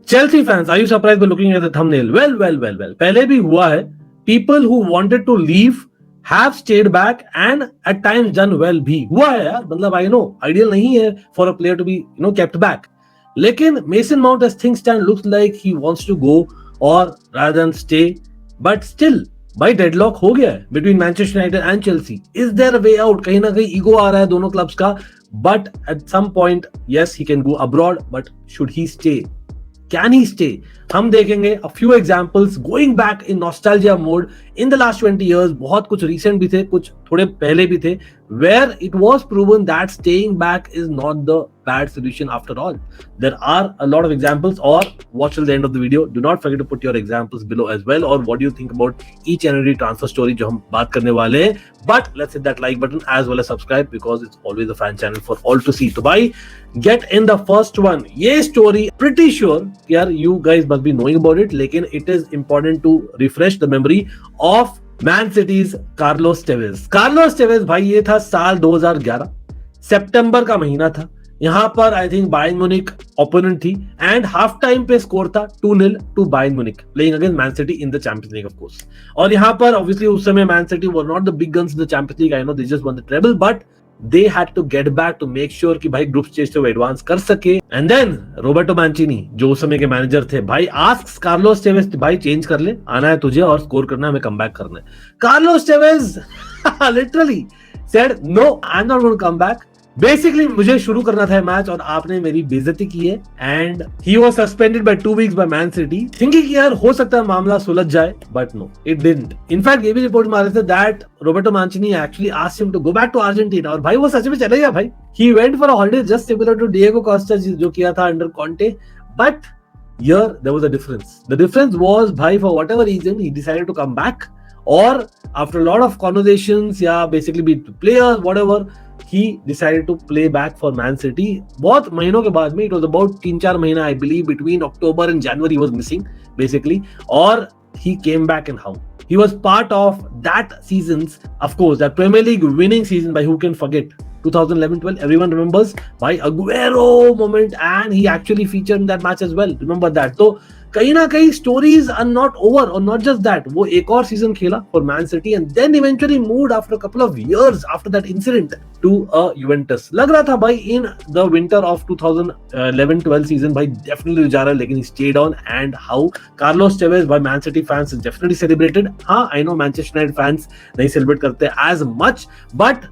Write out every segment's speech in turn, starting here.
Chelsea fans, are you surprised by looking at the thumbnail? Well. पहले भी हुआ है. People who wanted to leave have stayed back and at times done well भी हुआ है यार. मतलब I know ideal नहीं है for a player to be kept back. लेकिन Mason Mount as things stand looks like he wants to go or rather than stay. But still भाई deadlock हो गया है between Manchester United and Chelsea. Is there a way out? कहीं ना कहीं ego आ रहा है दोनों क्लब्स का. But at some point, yes, he can go abroad. But should he stay? Can he stay? हम देखेंगे a few examples going back in nostalgia mode in the last 20 years. बहुत कुछ recent भी थे, कुछ थोड़े पहले भी थे, where it was proven that staying back is not the bad solution after all. There are a lot of examples. Or watch till the end of the video. Do not forget to put your examples below as well. Or what do you think about each and every transfer story जो हम बात करने वाले हैं. But let's hit that like button as well as subscribe because it's always a fan channel for all to see. तो भाई get in the first one. ये story pretty sure यार you guys must be knowing about it. लेकिन it is important to refresh the memory of Man City's Carlos Tevez. Carlos Tevez भाई ये था साल 2011 सितंबर का महीना था. यहाँ पर I think Bayern Munich opponent थी एंड हाफ टाइम पे स्कोर था 2-0 to Bayern Munich playing against Man City in the Champions League of course. और यहाँ पर ऑब्वियसली उस समय Man City were not the big guns in the Champions League. I know they just won the treble but they had to get back to make sure कि भाई group stage से वो advance कर सके. And then Roberto Mancini जो उस समय के मैनेजर थे भाई आस्क कार्लोस टेवेज भाई चेंज कर ले, आना है तुझे और स्कोर करना है, हमें कम बैक करना है. Carlos Tevez literally said no I am not going to come back. Basically मुझे शुरू करना था मैच और आपने मेरी बेइज्जती की है. And he was suspended by 2 weeks by Man City thinking कि यार हो सकता है मामला सुलझ जाए. But no it didn't. In fact ये भी रिपोर्ट मारे थे that Roberto Mancini actually asked him to go back to Argentina. और भाई वो सच में चले गया भाई. He went for a holiday just similar to Diego Costa जो किया था under Conte. But here there was a difference. The difference was भाई for whatever reason he decided to come back. Or after a lot of conversations, yeah, basically be players, whatever, he decided to play back for Man City. बहुत महीनों के बाद में, it was about 3-4 महीना, I believe, between October and January he was missing, basically. और he came back and how? He was part of that season's, of course, that Premier League winning season by who can forget? 2011-12, everyone remembers by Aguero moment and he actually featured in that match as well. Remember that. So कहीं ना कहीं stories are not over or not just that. वो एक और season खेला for Man City and then eventually moved after a couple of years after that incident to Juventus. लग रहा था भाई in the winter of 2011-12 season भाई definitely जा रहा है, लेकिन he stayed on. And how Carlos Tevez by Man City fans is definitely celebrated. हाँ, I know Manchester United fans नहीं celebrate करते as much, but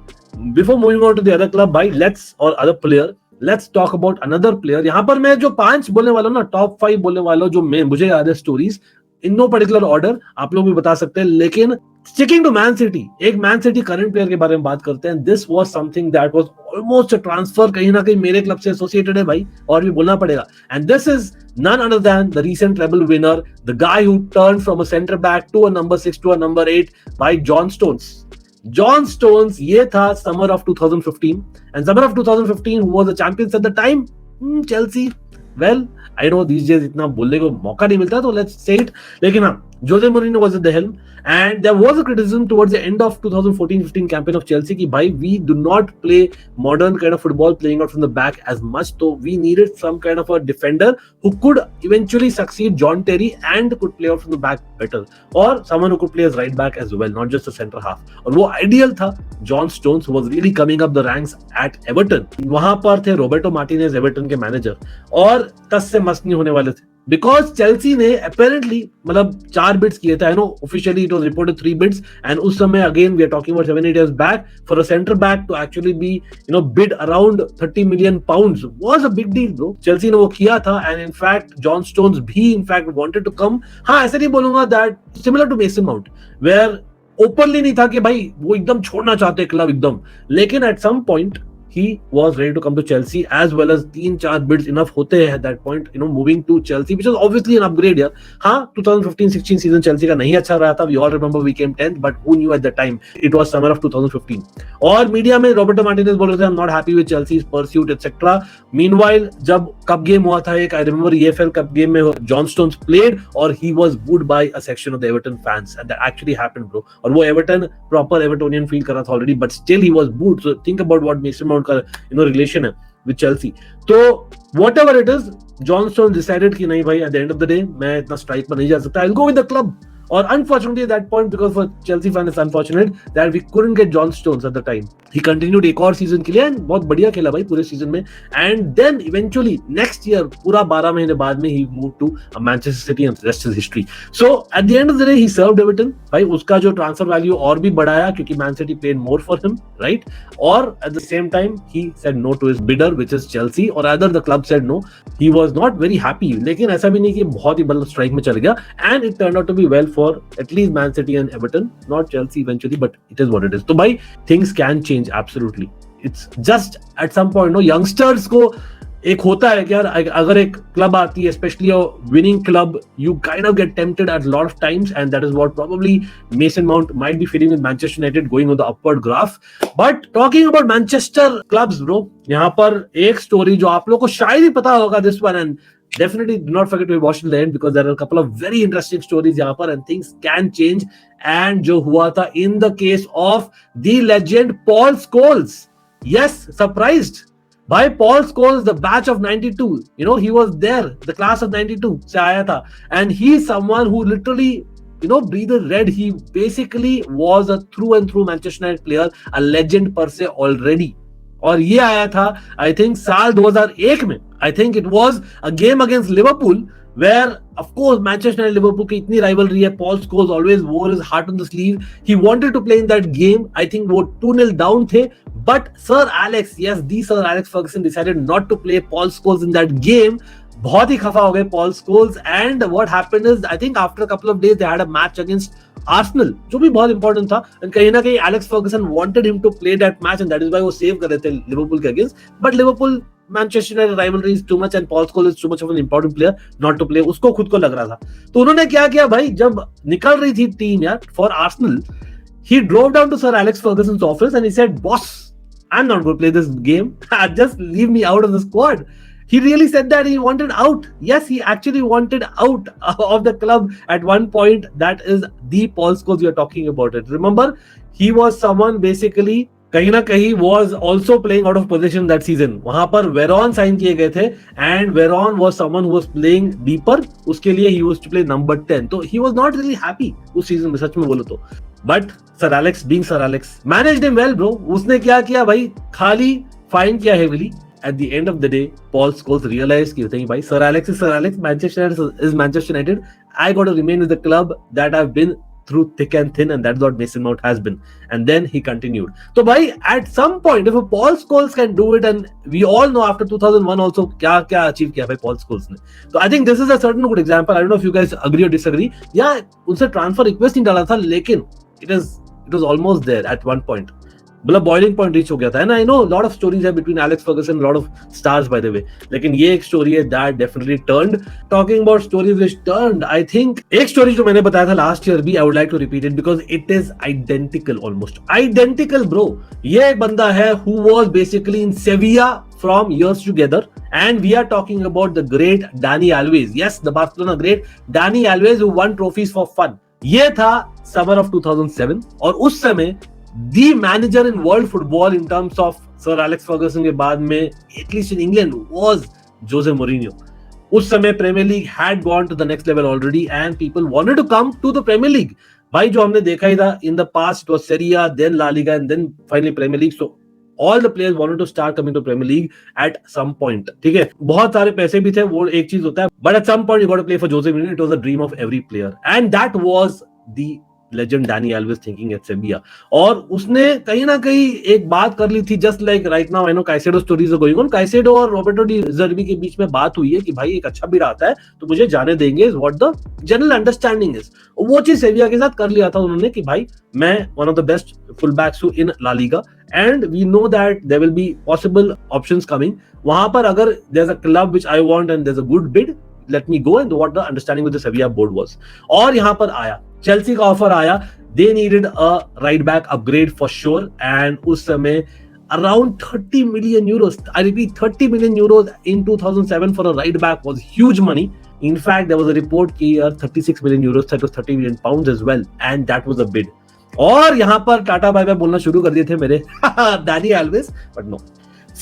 before moving on to the other club, भाई let's or other player, let's talk about another player. यहाँ पर मैं जो 5 बोलने वाला हूँ ना, टॉप 5 बोलने वाला हूँ जो मुझे याद है stories in no particular order, आप लोग भी बता सकते हैं. लेकिन स्टिकिंग टू मैन सिटी, एक मैन सिटी करंट प्लेयर के बारे में बात करते हैं. This was something that was almost a transfer, कहीं ना कहीं मेरे क्लब से एसोसिएटेड है भाई और भी बोलना पड़ेगा. And this is none other than the recent treble winner, the guy who turned from a centre back to a number 6 to a number 8 by John Stones. John Stones, ये था summer of 2015 and summer of 2015 who was the champions at the time? Chelsea. Well, I know these days इतना बोलने को मौका नहीं मिलता तो let's say it. लेकिन हाँ, Jose Mourinho was at the helm and there was a criticism towards the end of 2014-15 campaign of Chelsea कि भाई we do not play modern kind of football playing out from the back as much, so we needed some kind of a defender who could eventually succeed John Terry and could play out from the back better, or someone who could play as right back as well, not just a center half. और वो ideal था John Stones who was really coming up the ranks at Everton. वहां पर थे Roberto Martinez Everton के manager और तस से मस्त नहीं होने वाले थे बिकॉज चेल्सी ने अपेरेंटली मतलब 4 बिड्स किए थे. I know officially it was reported 3 bids and उस समय again we are talking about 7-8 years back for a centre back to actually be bid around 30 million pounds was a big deal bro. Chelsea ने वो किया था and in fact John Stones भी in fact wanted to come. हाँ, ऐसे नहीं बोलूंगा that similar to Mason Mount where openly नहीं था कि भाई वो एकदम छोड़ना चाहते क्लब एकदम, लेकिन at some point he was ready to come to Chelsea as well as 3-4 bids enough होते हैं at that point, moving to Chelsea, which was obviously an upgrade here. हाँ, 2015-16 season Chelsea का नहीं अच्छा रहा था. We all remember we came 10th, but who knew at the time? It was summer of 2015. और media में Roberto Martinez बोल रहे थे I'm not happy with Chelsea's pursuit etc. Meanwhile जब कप गेम हुआ था एक, I remember EFL cup game में John Stones played और he was booed by a section of the Everton fans and that actually happened bro. और वो Everton proper Evertonian feel कर रहा था already, but still he was booed. So think about what Mason Mount का relation है. with Chelsea. तो whatever it is, John Stones decided कि नहीं भाई, at the end of the day मैं इतना strike पर नहीं जा सकता, I'll go with the club. Or unfortunately at that point, because for Chelsea fans it's unfortunate that we couldn't get John Stones at the time. He continued एक और season के लिए and बहुत बढ़िया खेला भाई पूरे सीजन में. And then eventually next year पूरा 12 महीने बाद में he moved to Manchester City and the rest is history. So at the end of the day he served Everton. भाई उसका जो transfer value और भी बढ़ाया क्योंकि Man City paid more for him, right? और at the same time he said no to his bidder which is Chelsea, or rather the club said no. He was not very happy. लेकिन ऐसा भी नहीं कि बहुत ही बड़ा strike में चल गया. And it turned out to be well for at least Man City and Everton, not Chelsea eventually, but it is what it is. So bhai, things can change absolutely. It's just at some point, no, youngsters को एक होता है कि यार अगर एक club आती है, especially a winning club, you kind of get tempted at a lot of times, and that is what probably Mason Mount might be feeling with Manchester United going on the upward graph. But talking about Manchester clubs, bro, यहाँ पर एक story जो आप लोगों को शायद ही पता होगा, this one, and definitely do not forget to watch till the end because there are a couple of very interesting stories यहाँ पर and things can change. And जो हुआ था in the case of the legend Paul Scholes. Yes, surprised. By Paul Scholes, the batch of 92, you know, he was there, the class of 92 से आया था, and he's someone who literally, you know, breathed red. He basically was a through and through Manchester United player, a legend per se already. और ये आया था, I think साल 2001 में, I think it was a game against Liverpool, where of course Manchester United Liverpool की इतनी rivalry है. Paul Scholes always wore his heart on the sleeve. He wanted to play in that game. I think वो 2-0 down थे, but Sir Alex, yes, the Sir Alex Ferguson decided not to play Paul Scholes in that game. बहुत ही खफा हो गए Paul Scholes, and what happened is I think after a couple of days they had a match against Arsenal, जो भी बहुत important था, and कहीं ना कहीं Alex Ferguson wanted him to play that match, and that is why वो save कर रहे थे Liverpool के against. But Liverpool Manchester United rivalry is too much and Paul Scholes is too much of an important player not to play. उसको खुद को लग रहा था. तो उन्होंने क्या किया भाई, जब निकल रही थी टीम यार for Arsenal, he drove down to Sir Alex Ferguson's office and he said, "Boss, I'm not going to play this game. Just leave me out of the squad." He really said that he wanted out. Yes, he actually wanted out of the club at one point. That is the Paul Scholes we are talking about it. Remember, he was someone basically कहीं ना कहीं was also playing out of position that season. वहां पर Veyron sign किए गए थे and Veyron was someone who was playing deeper. उसके लिए he used to play number 10. तो he was not really happy उस सीजन में, सच में बोलो तो. But Sir Alex being Sir Alex managed him well, bro. उसने क्या किया भाई, खाली फाइन किया heavily. At the end of the day, Paul Scholes realized कि नहीं भाई, Sir Alex is Sir Alex, Manchester United is Manchester United. I got to remain with the club that I've been through thick and thin, and that's what Mason Mount has been. And then he continued. So भाई, at some point, if a Paul Scholes can do it, and we all know after 2001 also क्या achieve किया भाई Paul Scholes ने. So I think this is a certain good example. I don't know if you guys agree or disagree. Yeah, उनसे transfer request नहीं डाला था, लेकिन it was almost there at one point. मतलब boiling point reach हो गया था. And I know lot of stories है between Alex Ferguson, lot of stars by the way, लेकिन ये एक स्टोरी है that definitely turned. Talking about stories which turned, I think एक स्टोरी जो मैंने बताया था लास्ट ईयर भी, I would like to repeat it because it is identical, almost identical bro. ये एक बंदा है who was basically in सेविया from years together, and we are talking about the great Dani Alves. Yes, the Barcelona great Dani Alves who won trophies for fun. ये था summer of 2007, और उस समय the manager in world football in terms of Sir Alex Ferguson के बाद में, at least in England, was Jose Mourinho. उस समय Premier League had gone to the next level already and people wanted to come to the Premier League. भाई जो हमने देखा ही था in the past, it was Serie A, then La Liga and then finally Premier League. So all the players wanted to start coming to Premier League at some point. ठीक है, बहुत सारे पैसे भी थे, वो एक चीज होता है, but at some point you got to play for Jose Mourinho. It was a dream of every player, and that was the legend Dani Alves thinking at Sevilla. और उसने कहीं ना कहीं एक बात कर ली थी, just like right now I know Caicedo stories are going on. Caicedo और Roberto Di Zerbi के बीच में बात हुई है कि भाई एक अच्छा बिड आता है तो मुझे जाने देंगे, is what the general understanding is. वो चीज सेविया के साथ कर लिया था उन्होंने कि भाई मैं one of the best fullbacks in La Liga and we know that there will be possible options coming. वहां पर अगर there's a club which I want and there's a good bid, let me go, and what the understanding with the Sevilla board was. और यहाँ पर आया Chelsea का offer आया. They needed a right back upgrade for sure, and उस समय around 30 million euros, I repeat 30 million euros in 2007 for a right back was huge money. In fact, there was a report कि 36 million euros था, it was 30 million pounds as well, and that was a bid. और यहाँ पर tata bye bye बोलना शुरू कर दिए थे मेरे Dani Alves, but no.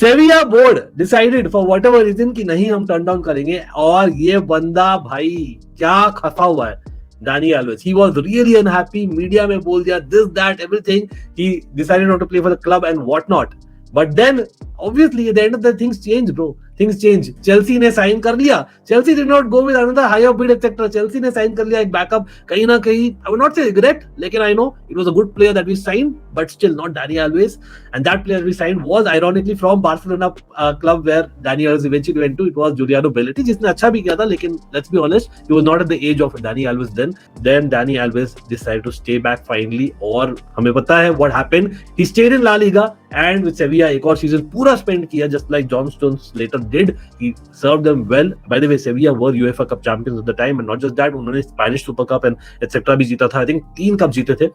Sevilla board decided for whatever reason कि नहीं हम टर्न डाउन करेंगे, और ये बंदा भाई क्या खसा हुआ है, Dani Alves. He was really unhappy. Media में बोल दिया this, that, everything. He decided not to play for the club and whatnot. But then, obviously, at the end of the things change, bro. Things change. Chelsea ने sign कर लिया. Chelsea did not go with another higher bid, etc. Chelsea ने sign कर लिया एक backup. कहीं ना कहीं, I would not say regret, लेकिन I know it was a good player that we signed, but still not Dani Alves. And that player we signed was ironically from Barcelona club where Dani Alves eventually went to. It was Juliano Belletti, जिसने अच्छा भी किया था, लेकिन let's be honest, he was not at the age of Dani Alves then. Then Dani Alves decided to stay back finally, और हमें पता है what happened. He stayed in La Liga and with Sevilla एक और season पूरा spend किया, just like John Stones later did. He served them well. By the way, Sevilla were UEFA Cup champions at the time, and not just that, उन्होंने Spanish Super Cup and etc. भी जीता था. I think 3 cup जीते थे.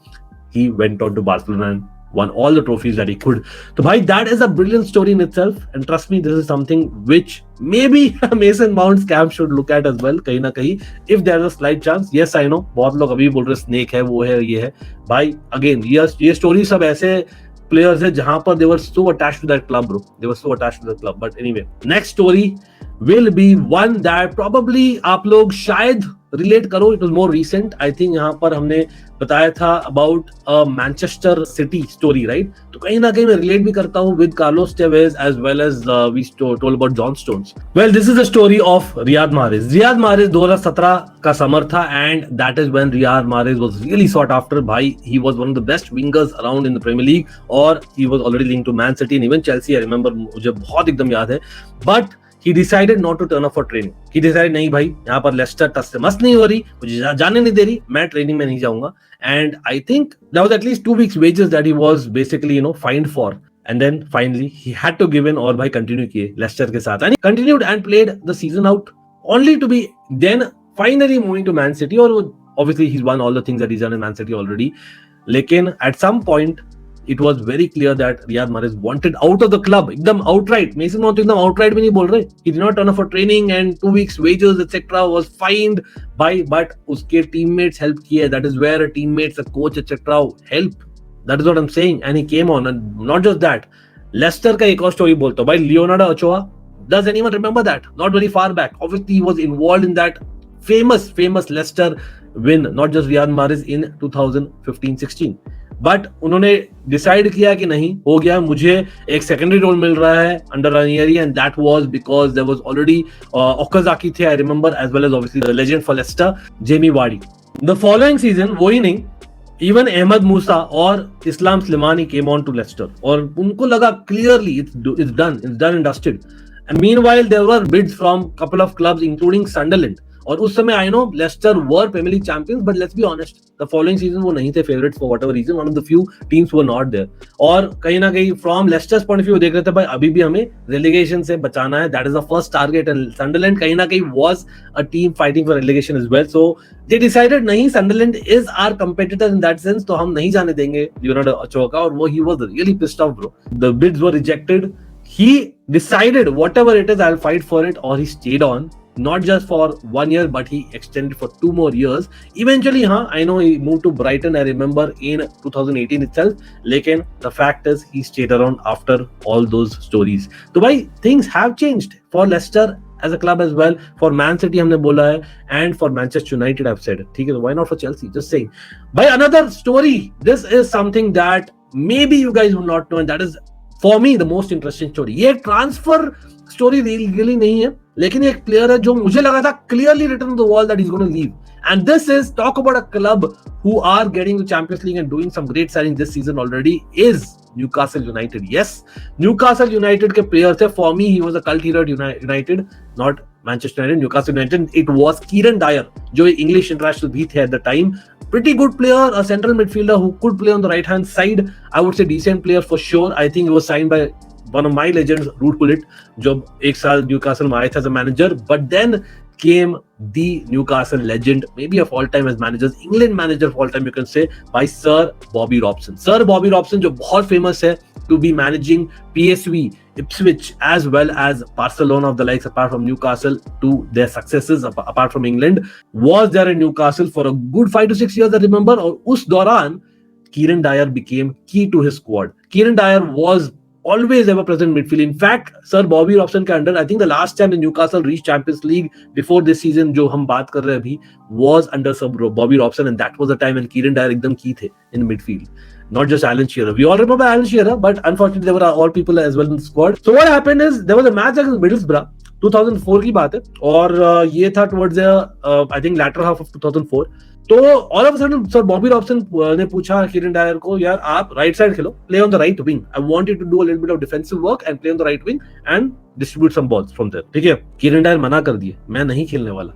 He went on to Barcelona and won all the trophies that he could. So bhai, that is a brilliant story in itself, and trust me, this is something which maybe Mason Mount's camp should look at as well, kahin na kahin, if there is a slight chance. Yes, I know बहुत लोग अभी बोल रहे snake है, वो है, ये है. भाई again, ये story सब ऐसे players है जहां पर they were so attached to that club, bro. They were so attached to the club. But anyway, next story will be one that probably आप लोग शायद रिलेट करो. It was more recent. I think यहाँ पर हमने बताया था about Manchester City story, right? तो कहीं ना कहीं मैं रिलेट भी करता हूँ with Carlos Tevez as well as we told about John Stones. Well, this is the story of Riyad Mahrez. Riyad Mahrez 2017 का समर था, and that is when Riyad Mahrez was really sought after. भाई, he was one of the best wingers around in the Premier League, और he was already linked to Man City and even Chelsea. I remember, मुझे बहुत एकदम याद है. But he decided not to turn up for training. He decided नहीं भाई, यहाँ पर लेस्टर टच से मस्त नहीं हो रही, मुझे जाने नहीं दे रही, मैं ट्रेनिंग में नहीं जाऊंगा. And I think that was at least 2 weeks wages that he was basically fined for. And then finally he had to give in, और भाई continue किए लेस्टर के साथ, and he continued and played the season out, only to be then finally moving to Man City. और obviously he's won all the things that he's done in Man City already. लेकिन at some point it was very clear that Riyad Mahrez wanted out of the club, एकदम outright. Mason Mount एकदम outright भी नहीं बोल रहे. He did not turn up for training and 2 weeks wages etc. was fined by, but उसके teammates help किए. That is where a teammates, a coach etc. help. That is what I'm saying. And he came on, and not just that. Leicester का एक और story बोलता हूँ भाई. Leonardo Ulloa, does anyone remember that? Not very far back. Obviously he was involved in that famous Leicester win, not just Riyad Mahrez in 2015-16. But उन्होंने decide किया कि नहीं, हो गया, मुझे एक सेकेंडरी रोल मिल रहा है under Ranieri, and that was because there was already Okazaki थे, I remember, as well as obviously the legend for Leicester Jamie Vardy. The following season वो ही नहीं, इवन अहमद मूसा और Islam Slimani came on to Leicester, और उनको लगा clearly it's done and dusted. And meanwhile there were bids from couple of clubs including Sunderland. और उस समय I know Leicester were premiere league champions, but let's be honest, the following season वो नहीं थे favourites for whatever reason. One of the few teams were not there, और कहीं ना कहीं from Leicester's point of view देख रहे थे भाई अभी भी हमें रेलेगेशन से बचाना है, that is the first target. And Sunderland कहीं ना कहीं was a team fighting for relegation as well. So they decided नहीं, Sunderland is our competitor in that sense, तो हम नहीं जाने देंगे लियोनार्डो ओचोआ का. और वो he was really pissed off, bro. The bids were rejected. He decided whatever it is, I'll fight for it, or he stayed on. Not just for 1 year, but he extended for 2 more years. Eventually, I know he moved to Brighton, I remember, in 2018 itself. Lekin the fact is, he stayed around after all those stories. So, bhai, things have changed for Leicester as a club as well. For Man City, हमने बोला है, and for Manchester United, I've said. ठीक है, why not for Chelsea? Just saying. Bhai, another story. This is something that maybe you guys will not know, and that is, for me, the most interesting story. ये transfer story really नहीं है, लेकिन एक player है जो मुझे लगा था clearly written on the wall that is gonna leave. And this is talk about a club who are getting to Champions League and doing some great signing this season already, is Newcastle United. Yes, Newcastle United के player थे. For me, he was a cult hero at United, not Manchester United. Newcastle United. It was Kieron Dyer, जो English international भी थे at the time. Pretty good player, a central midfielder who could play on the right hand side. I would say decent player for sure. I think he was signed by one of my legends, Ruud Gullit, जो एक साल Newcastle में आया था as a manager. But then came the Newcastle legend, maybe of all time as managers, England manager of all time, you can say, by Sir Bobby Robson. Sir Bobby Robson, जो बहुत famous है to be managing PSV, Ipswich, as well as Barcelona of the likes, apart from Newcastle, to their successes apart from England, was there in Newcastle for a good 5 to 6 years, I remember. और उस दौरान Kieron Dyer became key to his squad. Kieron Dyer was always ever present midfield. In fact, Sir Bobby Robson के under, I think the last time the Newcastle reached Champions League before this season जो हम बात कर रहे हैं अभी, was under Sir Bobby Robson, and that was the time when Kieron Dyer एकदम key थे in midfield. Not just Alan Shearer. We all remember Alan Shearer, but unfortunately there were all people as well in the squad. So what happened is there was a match against Middlesbrough. 2004 की बात है और ये था towards the I think latter half of 2004. तो all of a sudden sir Bobby Robson ने पूछा Kieran Dyer को, यार आप राइट साइड खेलो, play on the right wing, I want you to do a little bit of defensive work and play on the right wing and distribute some balls from there. ठीक है, Kieron Dyer मना कर दिए, मैं नहीं खेलने वाला,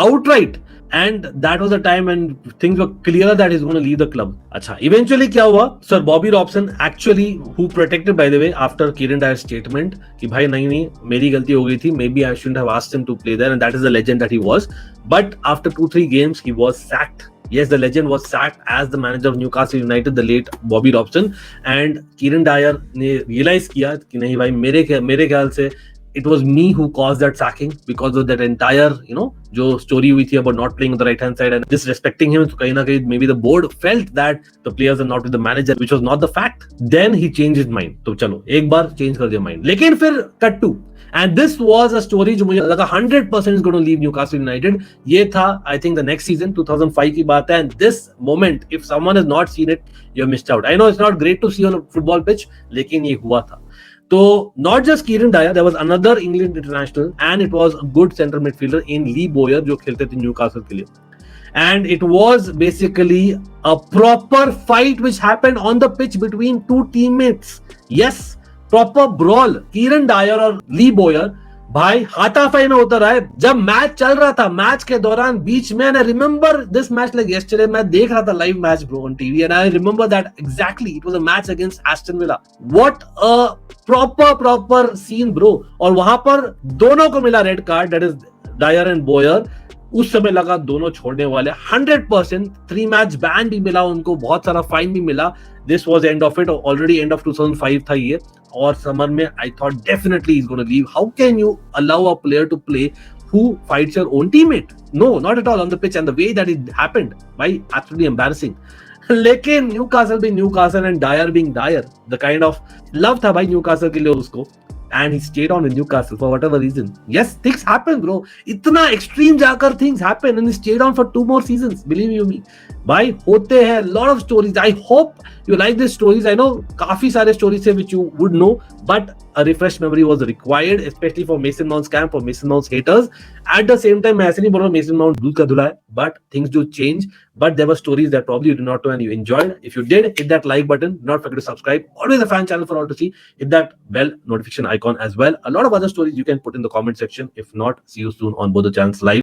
outright. And that was a time when things were clear that he's going to leave the club. अच्छा, eventually क्या हुआ? Sir Bobby Robson actually, who protected by the way after Kieron Dyer's statement कि भाई नहीं मेरी गलती हो गई थी, maybe I shouldn't have asked him to play there, and that is the legend that he was. But after 2-3 games he was sacked. Yes, the legend was sacked as the manager of Newcastle United, the late Bobby Robson. And Kieron Dyer ने realize किया कि नहीं भाई मेरे ख्याल से it was me who caused that sacking because of that entire, जो story हुई थी about not playing on the right hand side and disrespecting him. So कहीं ना कहीं maybe the board felt that the players are not with the manager, which was not the fact. Then he changed his mind. तो चलो एक बार change कर दिया mind. लेकिन फिर cut to, and this was a story जो मुझे लगा 100% is going to leave Newcastle United. ये था I think the next season 2005 की बात है, and this moment if someone has not seen it, you missed out. I know it's not great to see on a football pitch, लेकिन ये हुआ था. So not just Kieron Dyer, there was another England international and it was a good centre midfielder in Bowyer जो खेलते थे Newcastle के लिए. And it was basically a proper fight which happened on the pitch between two teammates. Yes, proper brawl. Kieron Dyer और Bowyer भाई हाथापाई में होता रहा है. जब मैच चल रहा था, मैच के दौरान बीच में, and I remember this match like yesterday, मैं देख रहा था live match bro on TV, and I remember that exactly. It was a match against Aston Villa. What a proper scene bro. और वहां पर दोनों को मिला red card, that is Dyer and Bowyer. उस समय लगा दोनों छोड़ने वाले 100%. 3 मैच बैन भी मिला उनको, बहुत सारा फाइन भी मिला. This was end of it. Already end of 2005 था ये. और समर में I thought definitely he's going to leave. How can you allow a player to play who fights your own teammate? No, not at all on the pitch, and the way that it happened, by absolutely embarrassing. लेकिन Newcastle being Newcastle and Dyer being Dyer, the kind of love था भाई Newcastle के लिए उसको, and he stayed on with Newcastle for whatever reason. Yes, things happen bro. इतना extreme जाकर things happen, and he stayed on for 2 more seasons. Believe you me. भाई होते हैं lot of stories. I hope you like these stories. I know काफी सारे stories है which you would know, but a refresh memory was required, especially for Mason Mount's camp, for Mason Mount's haters. At the same time, मैं ऐसे नहीं बोल रहा Mason Mount दूध का धुला है, but things do change. But there were stories that probably you did not know and you enjoyed. If you did, hit that like button. Do not forget to subscribe. Always a fan channel for all to see. Hit that bell notification icon as well. A lot of other stories you can put in the comment section. If not, see you soon on both the channels live.